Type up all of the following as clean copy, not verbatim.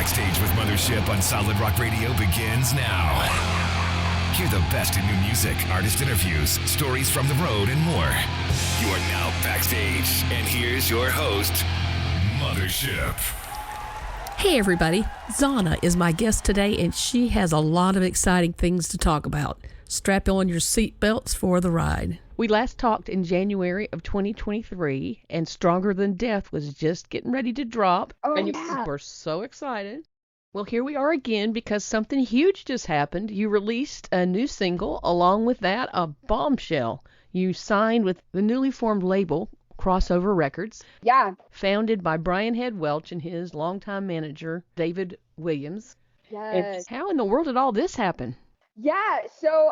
Backstage with Mothership on Solid Rock Radio begins now. Hear the best in new music, artist interviews, stories from the road, and more. You are now backstage, and here's your host, Mothership. Hey everybody, Zahna is my guest today, and she has a lot of exciting things to talk about. Strap on your seatbelts for the ride. We last talked in January of 2023, and Stronger Than Death was just getting ready to drop, and you were so excited. Well, here we are again because something huge just happened. You released a new single, along with that, a bombshell. You signed with the newly formed label, XOVR Records. Yeah. Founded by Brian Head Welch and his longtime manager, David Williams. Yes. How in the world did all this happen? Yeah, so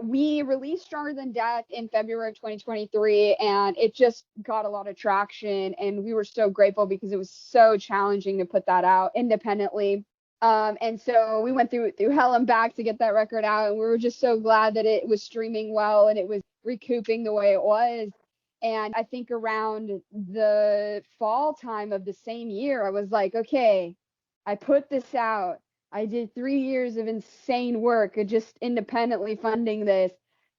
we released Stronger Than Death in February of 2023, and it just got a lot of traction, and we were so grateful because it was so challenging to put that out independently. And so we went through hell and back to get that record out, and we were just so glad that it was streaming well and it was recouping the way it was. And I think around the fall time of the same year, I was like, okay, I put this out. I did 3 years of insane work just independently funding this.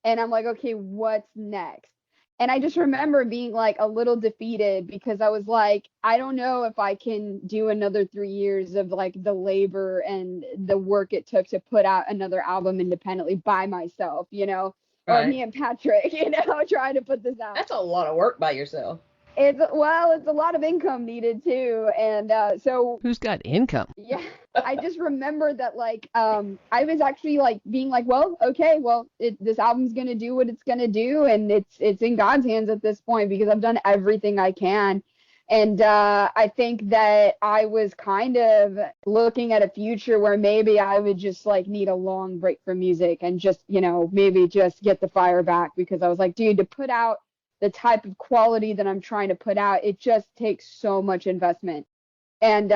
And I'm like, okay, what's next? And I just remember being like a little defeated because I was like, I don't know if I can do another 3 years of like the labor and the work it took to put out another album independently by myself, you know, right. Or me and Patrick, you know, trying to put this out. That's a lot of work by yourself. It's a lot of income needed too. And so who's got income? Yeah, I just remember that like I was actually like being like, well, okay, well, this album's gonna do what it's gonna do, and it's in God's hands at this point because I've done everything I can. And I think that I was kind of looking at a future where maybe I would just like need a long break from music and just, you know, maybe just get the fire back, because I was like, dude, to put out the type of quality that I'm trying to put out, it just takes so much investment. And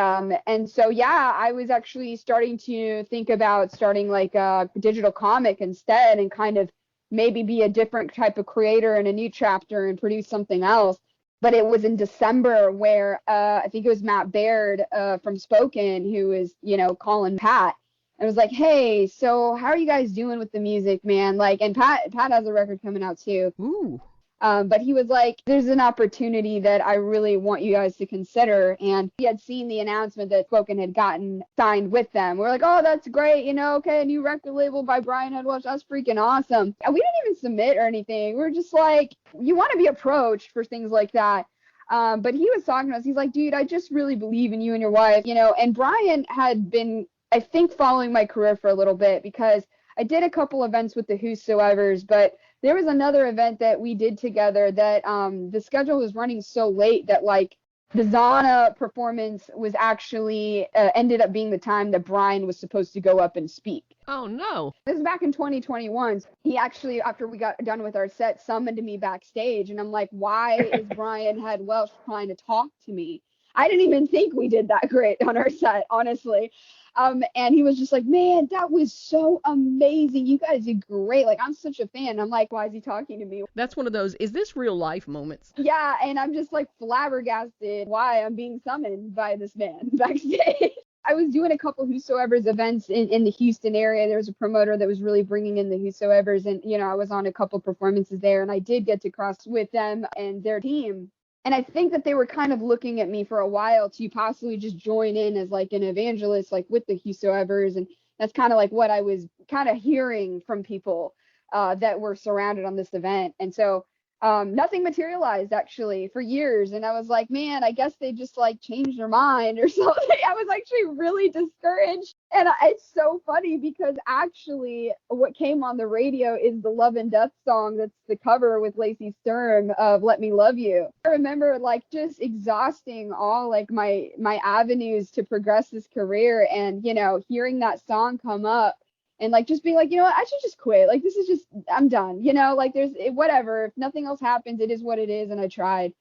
so, yeah, I was actually starting to think about starting like a digital comic instead and kind of maybe be a different type of creator in a new chapter and produce something else. But it was in December where I think it was Matt Baird from Spoken who was, you know, calling Pat. And was like, hey, so how are you guys doing with the music, man? Like, and Pat has a record coming out too. Ooh. But he was like, there's an opportunity that I really want you guys to consider. And he had seen the announcement that Spoken had gotten signed with them. We're like, oh, that's great. You know, okay, a new record label by Brian Head Welch. That's freaking awesome. And we didn't even submit or anything. We're just like, you want to be approached for things like that. But he was talking to us. He's like, dude, I just really believe in you and your wife, you know. And Brian had been, I think, following my career for a little bit because I did a couple events with the Whosoevers, but there was another event that we did together that the schedule was running so late that like the Zahna performance was actually ended up being the time that Brian was supposed to go up and speak. Oh, no. This is back in 2021. He actually, after we got done with our set, summoned me backstage. And I'm like, why is Brian Head Welch trying to talk to me? I didn't even think we did that great on our set, honestly. And he was just like, man, that was so amazing. You guys did great. Like, I'm such a fan. I'm like, why is he talking to me? That's one of those, is this real life moments? Yeah, and I'm just like flabbergasted why I'm being summoned by this man backstage. I was doing a couple Whosoevers events in the Houston area. There was a promoter that was really bringing in the Whosoevers, and, you know, I was on a couple performances there, and I did get to cross with them and their team. And I think that they were kind of looking at me for a while to possibly just join in as like an evangelist, like with the Whosoevers. And that's kind of like what I was kind of hearing from people that were surrounded on this event. And so nothing materialized actually for years. And I was like, man, I guess they just like changed their mind or something. I was actually really discouraged. And it's so funny because actually what came on the radio is the Love and Death song. That's the cover with Lacey Sturm of Let Me Love You. I remember like just exhausting all like my avenues to progress this career, and, you know, hearing that song come up and like just being like, you know what, I should just quit. Like, this is just, I'm done, you know, like there's whatever, if nothing else happens, it is what it is. And I tried.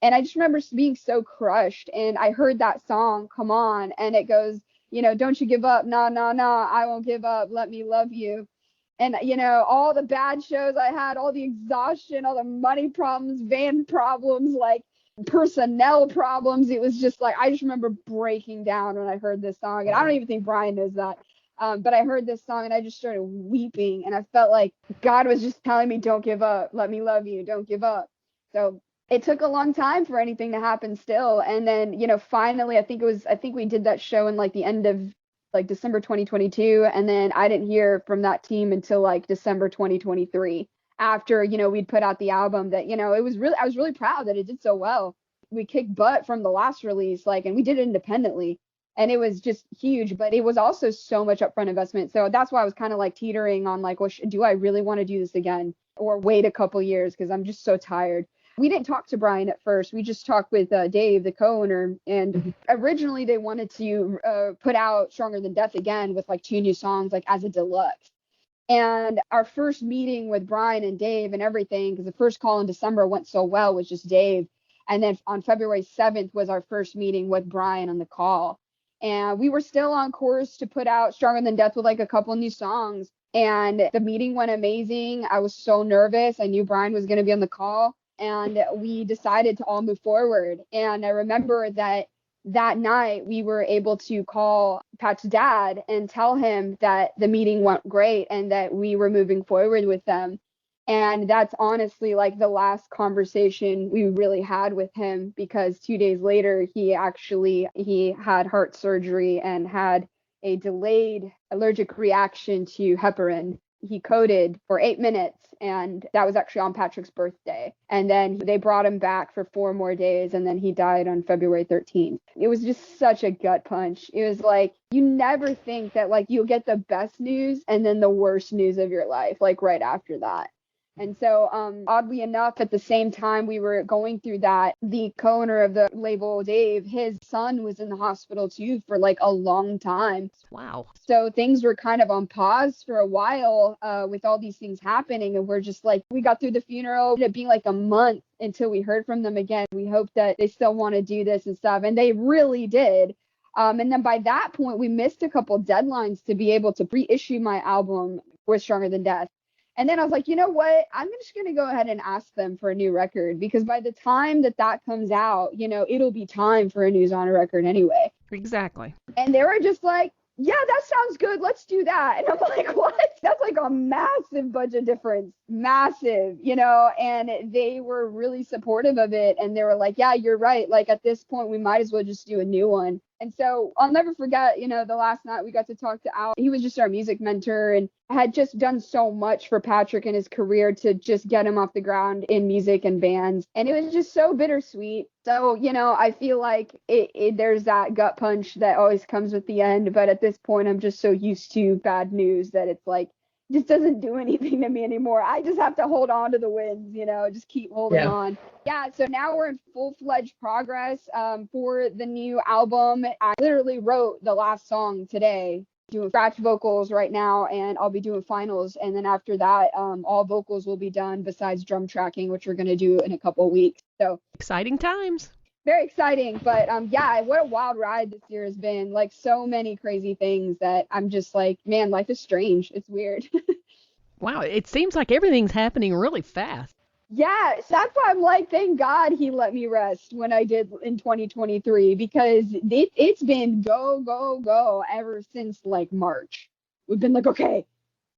And I just remember being so crushed. And I heard that song come on and it goes, you know, don't you give up. Nah, nah, nah, I won't give up. Let me love you. And, you know, all the bad shows I had, all the exhaustion, all the money problems, van problems, like personnel problems. It was just like, I just remember breaking down when I heard this song. And I don't even think Brian knows that. But I heard this song and I just started weeping. And I felt like God was just telling me, don't give up. Let me love you. Don't give up. So it took a long time for anything to happen still. And then, finally, I think we did that show in like the end of like December 2022. And then I didn't hear from that team until like December 2023 after, we'd put out the album that, I was really proud that it did so well. We kicked butt from the last release, and we did it independently. And it was just huge, but it was also so much upfront investment. So that's why I was kind of like teetering on like, well, do I really want to do this again or wait a couple years? Because I'm just so tired. We didn't talk to Brian at first. We just talked with Dave, the co-owner. And originally they wanted to put out Stronger Than Death again with like 2 new songs, like as a deluxe. And our first meeting with Brian and Dave and everything, because the first call in December went so well, was just Dave. And then on February 7th was our first meeting with Brian on the call. And we were still on course to put out Stronger Than Death with like a couple new songs. And the meeting went amazing. I was so nervous. I knew Brian was going to be on the call. And we decided to all move forward. And I remember that night we were able to call Pat's dad and tell him that the meeting went great and that we were moving forward with them. And that's honestly like the last conversation we really had with him, because 2 days later, he had heart surgery and had a delayed allergic reaction to heparin. He coded for 8 minutes, and that was actually on Patrick's birthday. And then they brought him back for 4 more days, and then he died on February 13th. It was just such a gut punch. It was like, you never think that like you'll get the best news and then the worst news of your life, like right after that. And so, oddly enough, at the same time we were going through that, the co-owner of the label, Dave, his son was in the hospital too for like a long time. Wow. So things were kind of on pause for a while with all these things happening. And we're just like, we got through the funeral, it being like a month until we heard from them again. We hope that they still want to do this and stuff. And they really did. And then by that point, we missed a couple deadlines to be able to reissue my album with Stronger Than Death. And then I was like, you know what? I'm just going to go ahead and ask them for a new record, because by the time that comes out, it'll be time for a new Zahna record anyway. Exactly. And they were just like, yeah, that sounds good. Let's do that. And I'm like, what? That's like a massive budget difference. Massive, and they were really supportive of it. And they were like, yeah, you're right. Like at this point, we might as well just do a new one. And so I'll never forget, the last night we got to talk to Al. He was just our music mentor and had just done so much for Patrick in his career to just get him off the ground in music and bands. And it was just so bittersweet. So, I feel like there's that gut punch that always comes with the end. But at this point, I'm just so used to bad news that it's like, just doesn't do anything to me anymore. I just have to hold on to the wins, just keep holding on. Yeah, so now we're in full-fledged progress for the new album. I literally wrote the last song today, doing scratch vocals right now, and I'll be doing finals. And then after that, all vocals will be done besides drum tracking, which we're going to do in a couple of weeks. So exciting times. Very exciting, but yeah, what a wild ride this year has been. Like so many crazy things that I'm just like, man, life is strange. It's weird. Wow, it seems like everything's happening really fast. Yeah, so that's why I'm like, thank God he let me rest when I did in 2023, because it's been go, go, go ever since like March. We've been like, okay,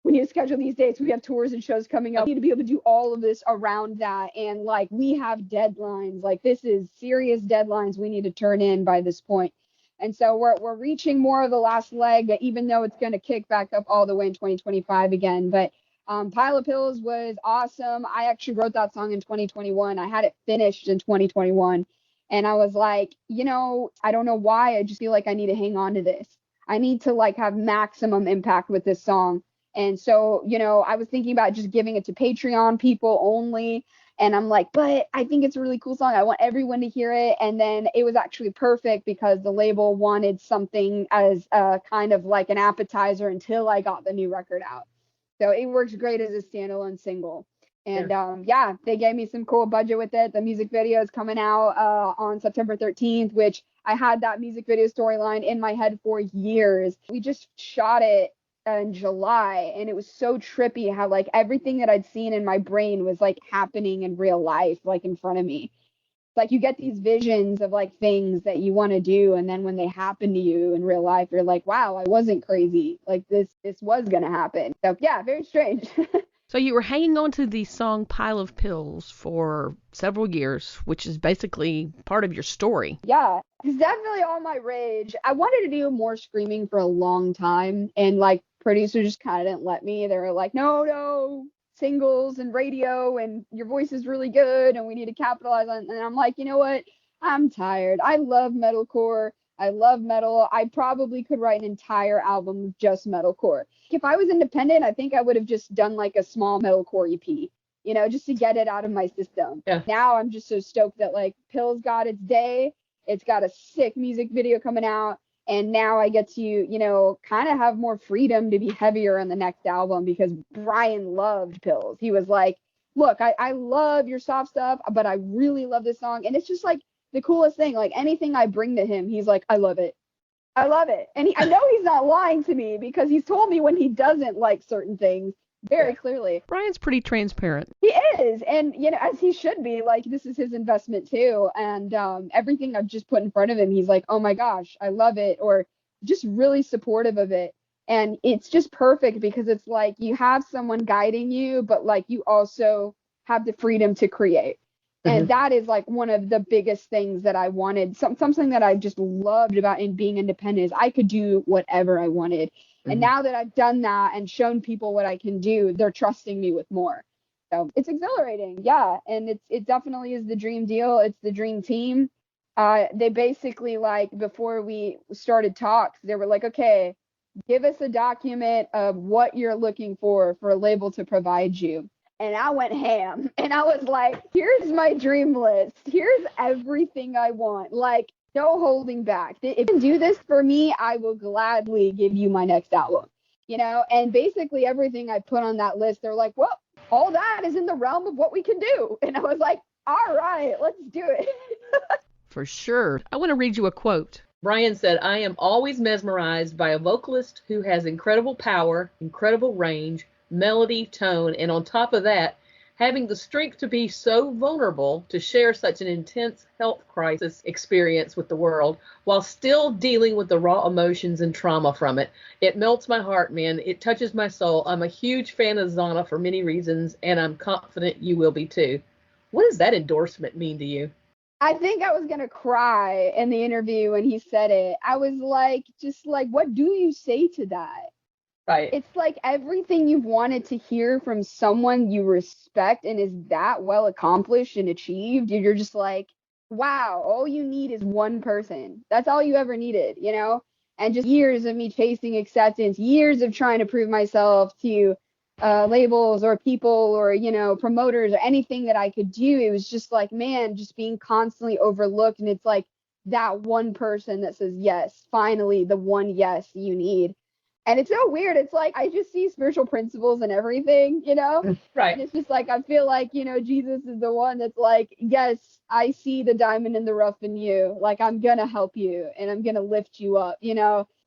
we need to schedule these dates. We have tours and shows coming up. We need to be able to do all of this around that. And like, we have deadlines. Like, this is serious deadlines we need to turn in by this point. And so we're reaching more of the last leg, even though it's going to kick back up all the way in 2025 again. But Pile of Pills was awesome. I actually wrote that song in 2021. I had it finished in 2021. And I was like, I don't know why. I just feel like I need to hang on to this. I need to like have maximum impact with this song. And so, I was thinking about just giving it to Patreon people only. And I'm like, but I think it's a really cool song. I want everyone to hear it. And then it was actually perfect because the label wanted something as kind of like an appetizer until I got the new record out. So it works great as a standalone single. And yeah, they gave me some cool budget with it. The music video is coming out on September 13th, which I had that music video storyline in my head for years. We just shot it in July, and it was so trippy how like everything that I'd seen in my brain was like happening in real life, like in front of me. Like you get these visions of like things that you want to do, and then when they happen to you in real life, you're like, wow, I wasn't crazy. Like this was gonna happen. So yeah, very strange. So you were hanging on to the song Pile of Pills for several years, which is basically part of your story. Yeah, it's definitely all my rage. I wanted to do more screaming for a long time, and like producers just kind of didn't let me. They were like, no, singles and radio, and your voice is really good, and we need to capitalize on it. And I'm like, you know what? I'm tired. I love metalcore. I love metal. I probably could write an entire album of just metalcore. If I was independent, I think I would have just done like a small metalcore EP, just to get it out of my system. Yeah. Now I'm just so stoked that like Pills got its day. It's got a sick music video coming out. And now I get to, kind of have more freedom to be heavier on the next album, because Brian loved Pills. He was like, look, I love your soft stuff, but I really love this song. And it's just like the coolest thing. Like anything I bring to him, he's like, I love it. I love it. And I know he's not lying to me, because he's told me when he doesn't like certain things very clearly. Brian's pretty transparent. He is. And, as he should be. Like, this is his investment too. And everything I've just put in front of him, he's like, oh my gosh, I love it. Or just really supportive of it. And it's just perfect, because it's like you have someone guiding you, but like you also have the freedom to create. And that is like one of the biggest things that I wanted. Something that I just loved about in being independent is I could do whatever I wanted. And now that I've done that and shown people what I can do, they're trusting me with more. So it's exhilarating. Yeah. And it definitely is the dream deal. It's the dream team. They basically, like, before we started talks, they were like, okay, give us a document of what you're looking for a label to provide you. And I went ham, and I was like, here's my dream list. Here's everything I want. Like, no holding back. If you can do this for me, I will gladly give you my next album, and basically everything I put on that list, they're like, well, all that is in the realm of what we can do. And I was like, all right, let's do it. For sure. I want to read you a quote. Brian said, I am always mesmerized by a vocalist who has incredible power, incredible range, melody, tone, and on top of that, having the strength to be so vulnerable to share such an intense health crisis experience with the world while still dealing with the raw emotions and trauma from it. It melts my heart, man. It touches my soul. I'm a huge fan of Zahna for many reasons, and I'm confident you will be too. What does that endorsement mean to you? I think I was going to cry in the interview when he said it. I was like, just like, what do you say to that? Right. It's like everything you've wanted to hear from someone you respect and is that well accomplished and achieved. You're just like, wow, all you need is one person. That's all you ever needed, and just years of me chasing acceptance, years of trying to prove myself to labels or people or, promoters or anything that I could do. It was just like, man, just being constantly overlooked. And it's like that one person that says, yes, finally, the one yes you need. And it's so weird. It's like I just see spiritual principles in everything, Right. And it's just like I feel like, Jesus is the one that's like, yes, I see the diamond in the rough in you. Like, I'm going to help you and I'm going to lift you up.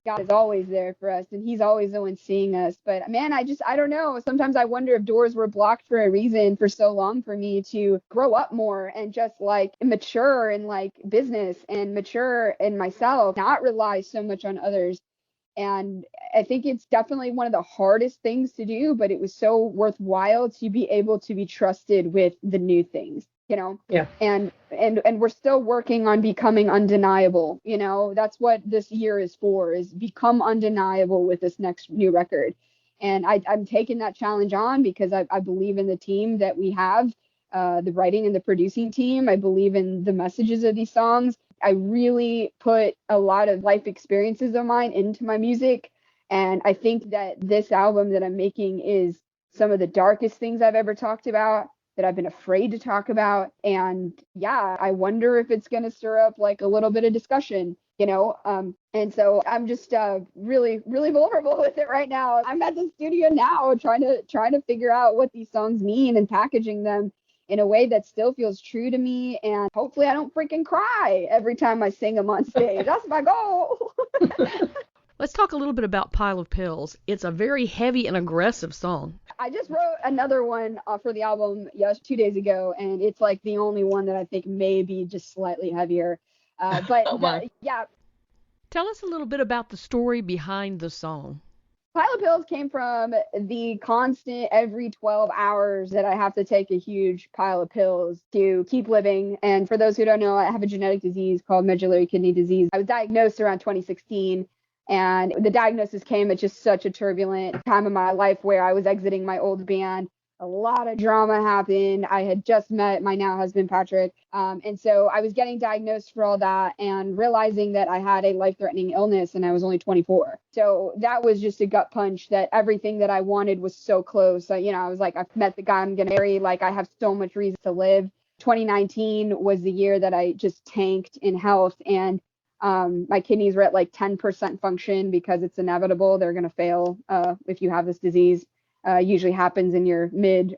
God is always there for us, and he's always the one seeing us. But man, I don't know. Sometimes I wonder if doors were blocked for a reason for so long for me to grow up more and just like mature in like business and mature in myself, not rely so much on others. And I think it's definitely one of the hardest things to do, but it was so worthwhile to be able to be trusted with the new things, Yeah. And we're still working on becoming undeniable. That's what this year is for, is become undeniable with this next new record. And I'm taking that challenge on because I believe in the team that we have, the writing and the producing team. I believe in the messages of these songs. I really put a lot of life experiences of mine into my music. And I think that this album that I'm making is some of the darkest things I've ever talked about, that I've been afraid to talk about. And yeah, I wonder if it's going to stir up like a little bit of discussion, and so I'm just really, really vulnerable with it right now. I'm at the studio now trying to figure out what these songs mean and packaging them in a way that still feels true to me. And hopefully I don't freaking cry every time I sing them on stage. That's my goal. Let's talk a little bit about Pile of Pills. It's a very heavy and aggressive song. I just wrote another one for the album 2 days ago, and it's like the only one that I think may be just slightly heavier. But Oh, my. yeah, Tell us a little bit about the story behind the song. Pile of Pills came from the constant every 12 hours that I have to take a huge pile of pills to keep living. And for those who don't know, I have a genetic disease called medullary kidney disease. I was diagnosed around 2016. And the diagnosis came at just such a turbulent time of my life where I was exiting my old band. A lot of drama happened. I had just met my now husband, Patrick. And so I was getting diagnosed for all that and realizing that I had a life-threatening illness and I was only 24. So that was just a gut punch that everything that I wanted was so close. I was like, I've met the guy I'm going to marry. Like, I have so much reason to live. 2019 was the year that I just tanked in health, and my kidneys were at like 10% function because it's inevitable. They're going to fail if you have this disease. Usually happens in your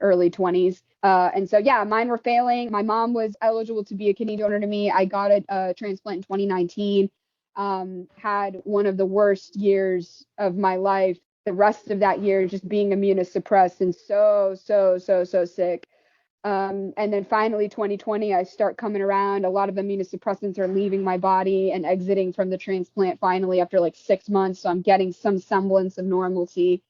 early 20s. And so, yeah, mine were failing. My mom was eligible to be a kidney donor to me. I got a transplant in 2019, had one of the worst years of my life. The rest of that year just being immunosuppressed and so sick. And then finally 2020, I start coming around. A lot of immunosuppressants are leaving my body and exiting from the transplant finally after like 6 months. So I'm getting some semblance of normalcy.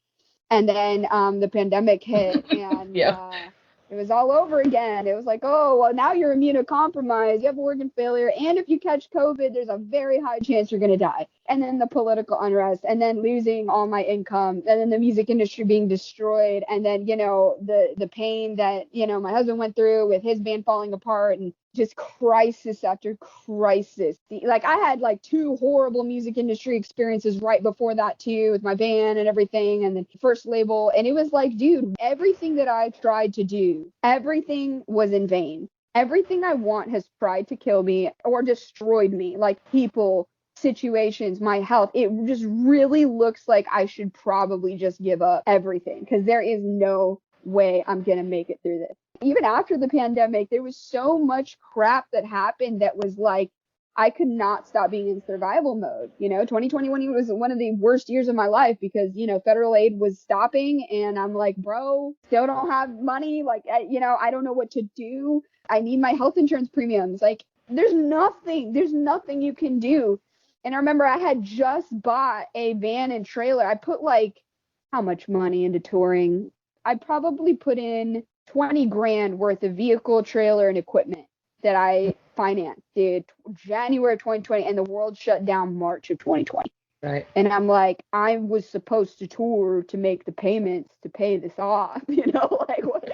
And then the pandemic hit, and it was all over again. It was like, oh, well, now you're immunocompromised. You have organ failure. And if you catch COVID, there's a very high chance you're going to die. And then the political unrest, and then losing all my income, and then the music industry being destroyed. And then, the pain that, my husband went through with his band falling apart, and just crisis after crisis. Like, I had like 2 horrible music industry experiences right before that too, with my band and everything, and the first label. And it was like, dude, everything that I tried to do, everything was in vain. Everything I want has tried to kill me or destroyed me, like people, situations, my health. It just really looks like I should probably just give up everything, because there is no way I'm going to make it through this. Even after the pandemic, there was so much crap that happened that was like, I could not stop being in survival mode. 2021 was one of the worst years of my life because, federal aid was stopping, and I'm like, bro, still don't have money. Like, I don't know what to do. I need my health insurance premiums. Like, there's nothing you can do. And I remember I had just bought a van and trailer. I put like, how much money into touring? I probably put in 20 grand worth of vehicle, trailer, and equipment that I financed, dude, January 2020, and the world shut down March of 2020. Right. And I'm like, I was supposed to tour to make the payments to pay this off, like, what?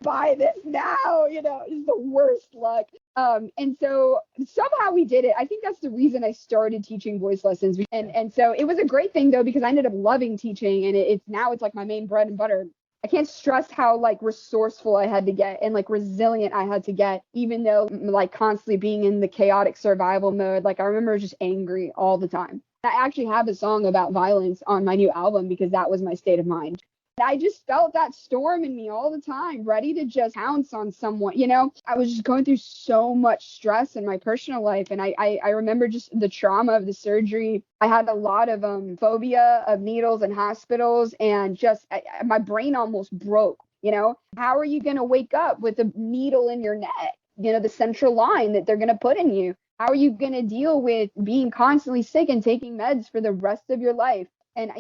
Buy this now, it's the worst luck. And so somehow we did it. I think that's the reason I started teaching voice lessons. And so it was a great thing though, because I ended up loving teaching, and it's like my main bread and butter. I can't stress how like resourceful I had to get and like resilient I had to get, even though like constantly being in the chaotic survival mode. Like, I remember just angry all the time. I actually have a song about violence on my new album because that was my state of mind. I just felt that storm in me all the time, ready to just pounce on someone. I was just going through so much stress in my personal life. And I remember just the trauma of the surgery. I had a lot of phobia of needles and hospitals, and just my brain almost broke. How are you going to wake up with a needle in your neck? The central line that they're going to put in you. How are you going to deal with being constantly sick and taking meds for the rest of your life? And,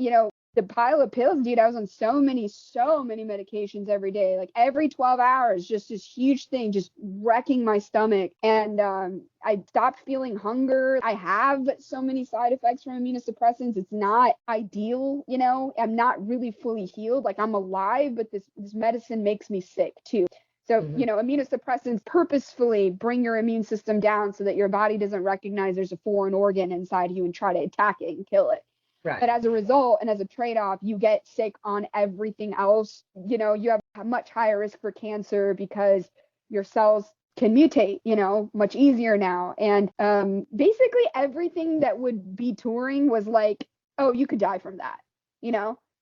the pile of pills, dude, I was on so many medications every day, like every 12 hours, just this huge thing, just wrecking my stomach. And I stopped feeling hunger. I have so many side effects from immunosuppressants. It's not ideal. I'm not really fully healed. Like, I'm alive, but this medicine makes me sick too. So, immunosuppressants purposefully bring your immune system down so that your body doesn't recognize there's a foreign organ inside you and try to attack it and kill it. Right. But as a result, and as a trade-off, you get sick on everything else. You have a much higher risk for cancer because your cells can mutate, much easier now. And basically everything that would be touring was like, oh, you could die from that.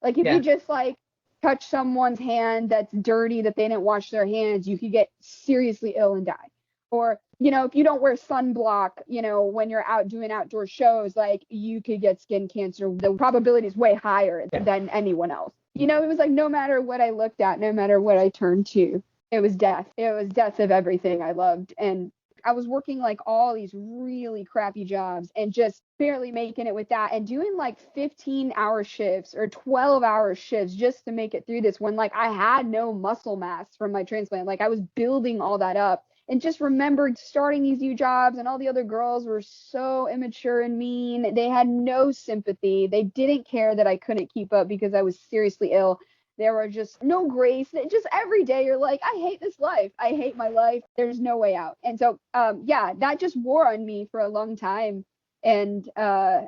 Like, if you just like touch someone's hand that's dirty, that they didn't wash their hands, you could get seriously ill and die. Or, if you don't wear sunblock, when you're out doing outdoor shows, like you could get skin cancer. The probability is way higher than anyone else. It was like no matter what I looked at, no matter what I turned to, it was death. It was death of everything I loved. And I was working like all these really crappy jobs and just barely making it with that, and doing like 15-hour shifts or 12-hour shifts just to make it through this, when like I had no muscle mass from my transplant. Like I was building all that up, and just remembered starting these new jobs, and all the other girls were so immature and mean. They had no sympathy. They didn't care that I couldn't keep up because I was seriously ill. There were just no grace. Just every day you're like, I hate this life. I hate my life. There's no way out. And so, that just wore on me for a long time. And I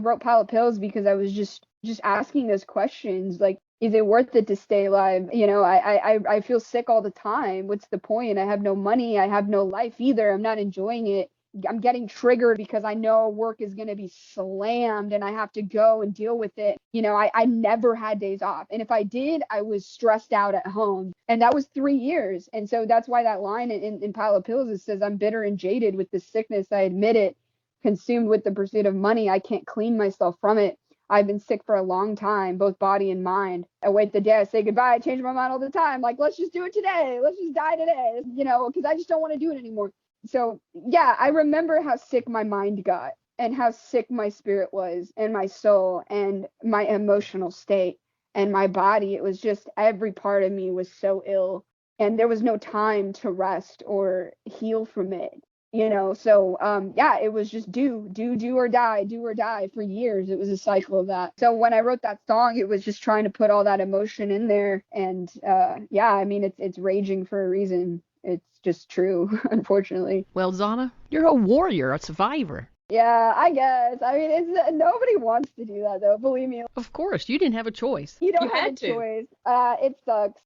wrote Pile of Pills because I was just asking those questions. Like, is it worth it to stay alive? I feel sick all the time. What's the point? I have no money. I have no life either. I'm not enjoying it. I'm getting triggered because I know work is going to be slammed and I have to go and deal with it. I never had days off. And if I did, I was stressed out at home. And that was 3 years. And so that's why that line in Pile of Pills, it says, I'm bitter and jaded with this sickness. I admit it, consumed with the pursuit of money. I can't clean myself from it. I've been sick for a long time, both body and mind. I wait the day I say goodbye. I change my mind all the time. Like, let's just do it today. Let's just die today, because I just don't want to do it anymore. So, I remember how sick my mind got and how sick my spirit was and my soul and my emotional state and my body. It was just every part of me was so ill, and there was no time to rest or heal from it. So it was just do or die for years. It was a cycle of that. So when I wrote that song, it was just trying to put all that emotion in there. And it's raging for a reason. It's just true, unfortunately. Well, Zahna, you're a warrior, a survivor. Yeah, I guess. I mean, it's nobody wants to do that, though. Believe me. Of course, you didn't have a choice. You don't have a choice. It sucks.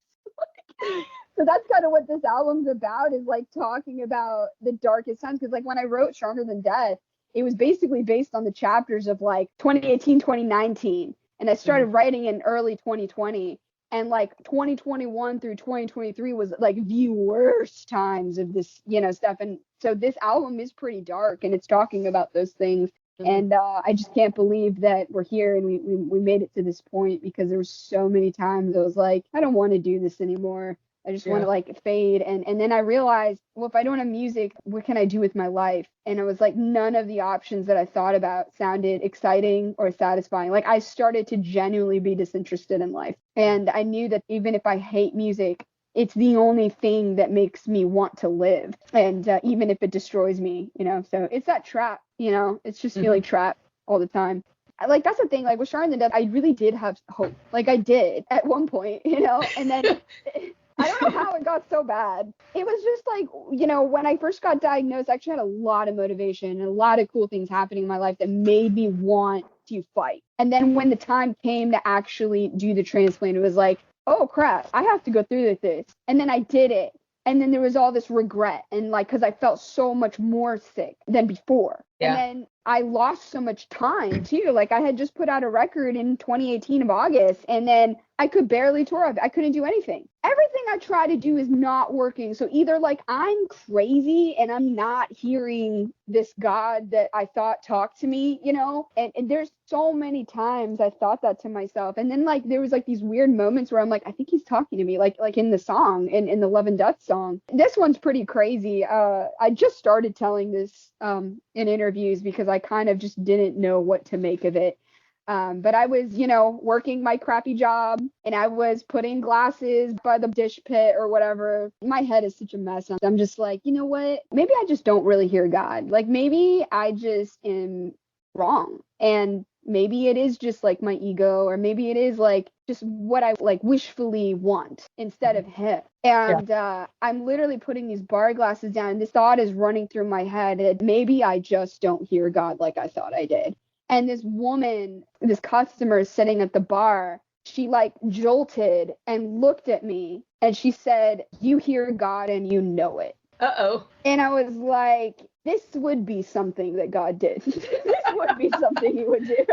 So that's kind of what this album's about, is like talking about the darkest times. Because like when I wrote Stronger Than Death, it was basically based on the chapters of like 2018, 2019. And I started writing in early 2020. And like 2021 through 2023 was like the worst times of this, stuff. And so this album is pretty dark, and it's talking about those things. And I just can't believe that we're here and we made it to this point, because there were so many times I was like, I don't want to do this anymore. I just want to like fade. And then I realized, well, if I don't have music, what can I do with my life? And it was like none of the options that I thought about sounded exciting or satisfying. Like I started to genuinely be disinterested in life. And I knew that even if I hate music, it's the only thing that makes me want to live. And even if it destroys me, so it's that trap, it's just feeling trapped all the time. Like, that's the thing, like with Stronger Than Death, I really did have hope. Like I did at one point, and then I don't know how it got so bad. It was just like, when I first got diagnosed, I actually had a lot of motivation and a lot of cool things happening in my life that made me want to fight. And then when the time came to actually do the transplant, it was like, oh crap, I have to go through with this. And then I did it. And then there was all this regret, and like, because I felt so much more sick than before. Yeah. And then I lost so much time too. Like I had just put out a record in 2018 of August, and then I could barely tour. I couldn't do anything. Everything I try to do is not working. So either like I'm crazy and I'm not hearing this God that I thought talked to me, and there's so many times I thought that to myself. And then like there was like these weird moments where I'm like, I think he's talking to me, like in the song, in the Love and Death song. This one's pretty crazy. I just started telling this in interviews because I kind of just didn't know what to make of it. But I was, working my crappy job, and I was putting glasses by the dish pit or whatever. My head is such a mess. I'm just like, you know what? Maybe I just don't really hear God. Like maybe I just am wrong. And maybe it is just like my ego, or maybe it is like just what I like wishfully want instead of him. And I'm literally putting these bar glasses down, and this thought is running through my head that maybe I just don't hear God like I thought I did. And this woman, this customer sitting at the bar, she like jolted and looked at me, and she said, "You hear God and you know it." Uh-oh. And I was like, this would be something that God did. This would be something he would do.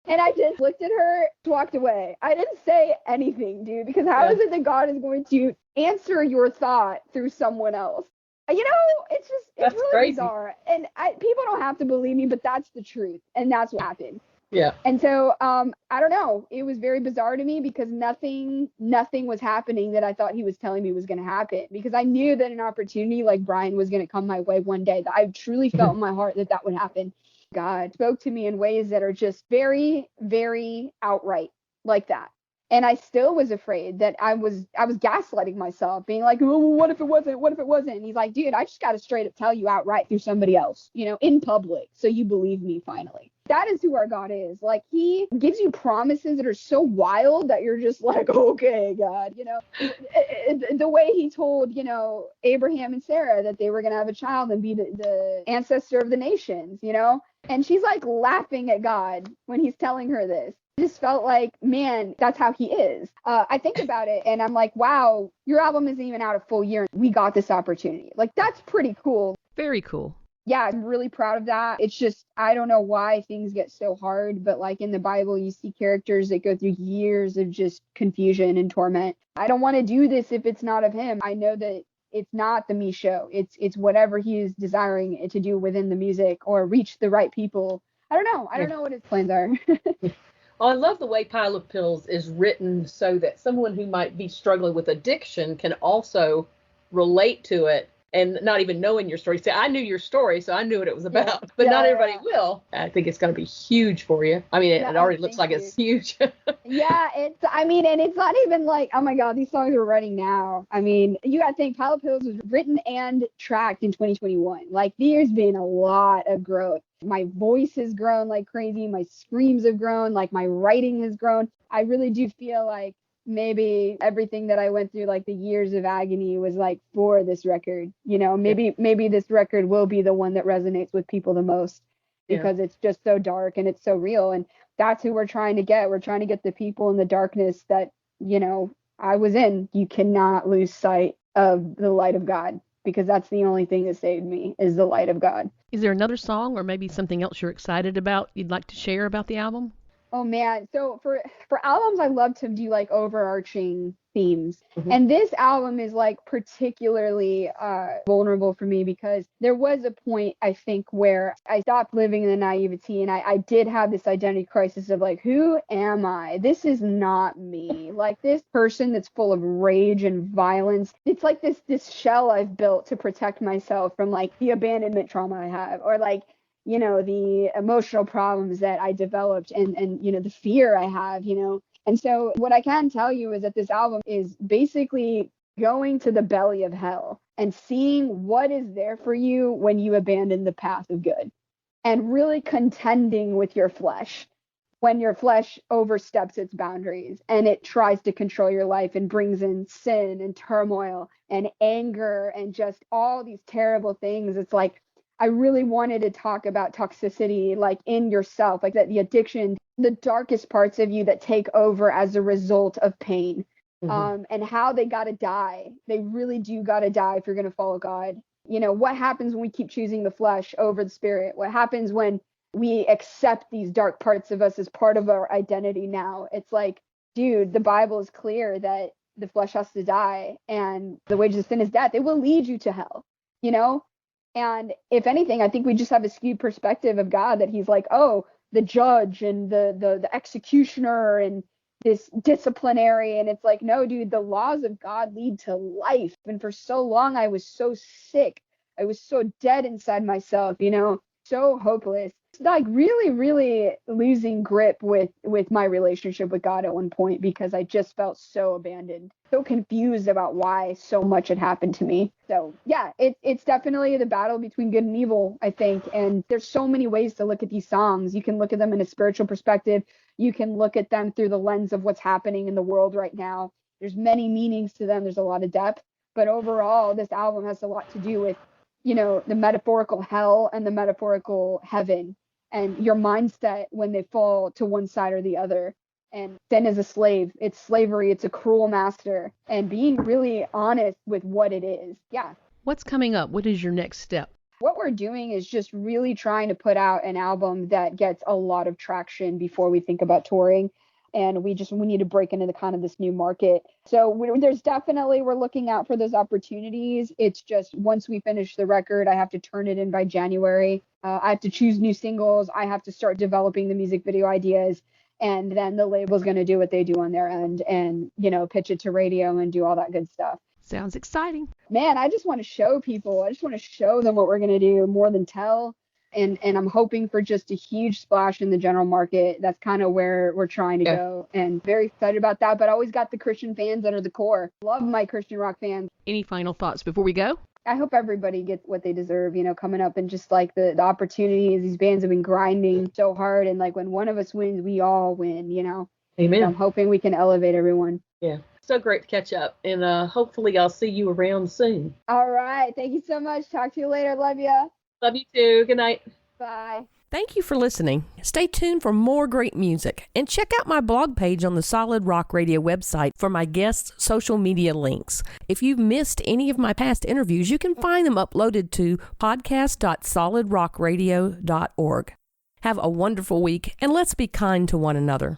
And I just looked at her, walked away. I didn't say anything, dude, because how is it that God is going to answer your thought through someone else? It's really crazy. bizarre. And people don't have to believe me, but that's the truth. And that's what happened. Yeah. And so, I don't know. It was very bizarre to me because nothing was happening that I thought he was telling me was going to happen, because I knew that an opportunity like Brian was going to come my way one day. That I truly felt in my heart that would happen. God spoke to me in ways that are just very, very outright like that. And I still was afraid that I was gaslighting myself, being like, oh, what if it wasn't? What if it wasn't? And he's like, dude, I just got to straight up tell you outright through somebody else, in public. So you believe me finally. That is who our God is. Like, he gives you promises that are so wild that you're just like, okay, God, the way he told, Abraham and Sarah that they were going to have a child and be the ancestor of the nations, and she's like laughing at God when he's telling her this. Just felt like, man, that's how he is. I think about it and I'm like, wow, your album isn't even out a full year. We got this opportunity. Like, that's pretty cool. Very cool. Yeah, I'm really proud of that. It's just, I don't know why things get so hard, but like in the Bible, you see characters that go through years of just confusion and torment. I don't want to do this if it's not of him. I know that it's not the me show. It's whatever he is desiring it to do within the music or reach the right people. I don't know. I don't know what his plans are. Well, I love the way Pile of Pills is written so that someone who might be struggling with addiction can also relate to it and not even knowing your story. See, I knew your story, so I knew what it was about, but not everybody will. I think it's going to be huge for you. I mean, it already looks like it's huge. Yeah, and it's not even like, oh my God, these songs are running now. I mean, you got to think Pile of Pills was written and tracked in 2021. Like, there's been a lot of growth. My voice has grown like crazy. My screams have grown. Like, my writing has grown. I really do feel like maybe everything that I went through, like the years of agony, was like for this record. Maybe this record will be the one that resonates with people the most, because it's just so dark and it's so real. And that's who we're trying to get. We're trying to get the people in the darkness that, I was in. You cannot lose sight of the light of God, because that's the only thing that saved me, is the light of God. Is there another song or maybe something else you're excited about you'd like to share about the album? Oh man, so for albums, I love to do like overarching themes. Mm-hmm. And this album is like particularly vulnerable for me, because there was a point, I think, where I stopped living in the naivety, and I did have this identity crisis of like, who am I? This is not me. Like, this person that's full of rage and violence, it's like this shell I've built to protect myself from like the abandonment trauma I have, or like, the emotional problems that I developed, and the fear I have, And so what I can tell you is that this album is basically going to the belly of hell and seeing what is there for you when you abandon the path of good, and really contending with your flesh when your flesh oversteps its boundaries and it tries to control your life and brings in sin and turmoil and anger and just all these terrible things. It's like, I really wanted to talk about toxicity, like in yourself, like that the addiction, the darkest parts of you that take over as a result of pain, and how they got to die. They really do got to die if you're going to follow God. What happens when we keep choosing the flesh over the spirit? What happens when we accept these dark parts of us as part of our identity now? It's like, dude, the Bible is clear that the flesh has to die, and the wages of sin is death. It will lead you to hell, And if anything, I think we just have a skewed perspective of God, that he's like, oh, the judge and the executioner and this disciplinary. And it's like, no, dude, the laws of God lead to life. And for so long, I was so sick. I was so dead inside myself, so hopeless. Like really, really losing grip with my relationship with God at one point, because I just felt so abandoned, so confused about why so much had happened to me. So yeah, it's definitely the battle between good and evil, I think. And there's so many ways to look at these songs. You can look at them in a spiritual perspective. You can look at them through the lens of what's happening in the world right now. There's many meanings to them. There's a lot of depth. But overall, this album has a lot to do with, the metaphorical hell and the metaphorical heaven, and your mindset when they fall to one side or the other. And sin is a slave. It's slavery. It's a cruel master. And being really honest with what it is. Yeah. What's coming up? What is your next step? What we're doing is just really trying to put out an album that gets a lot of traction before we think about touring. and we need to break into the kind of this new market. So we're looking out for those opportunities. It's just once we finish the record, I have to turn it in by January. I have to choose new singles. I have to start developing the music video ideas. And then the label's going to do what they do on their end and, pitch it to radio and do all that good stuff. Sounds exciting. Man, I just want to show people. I just want to show them what we're going to do more than tell. And I'm hoping for just a huge splash in the general market. That's kind of where we're trying to go. And very excited about that. But I always got the Christian fans that are the core. Love my Christian rock fans. Any final thoughts before we go? I hope everybody gets what they deserve, coming up, and just like the opportunities. These bands have been grinding so hard, and like when one of us wins, we all win, Amen. So I'm hoping we can elevate everyone. Yeah. So great to catch up, and hopefully I'll see you around soon. All right. Thank you so much. Talk to you later. Love ya. Love you too. Good night. Bye. Thank you for listening. Stay tuned for more great music and check out my blog page on the Solid Rock Radio website for my guests' social media links. If you've missed any of my past interviews, you can find them uploaded to podcast.solidrockradio.org. Have a wonderful week and let's be kind to one another.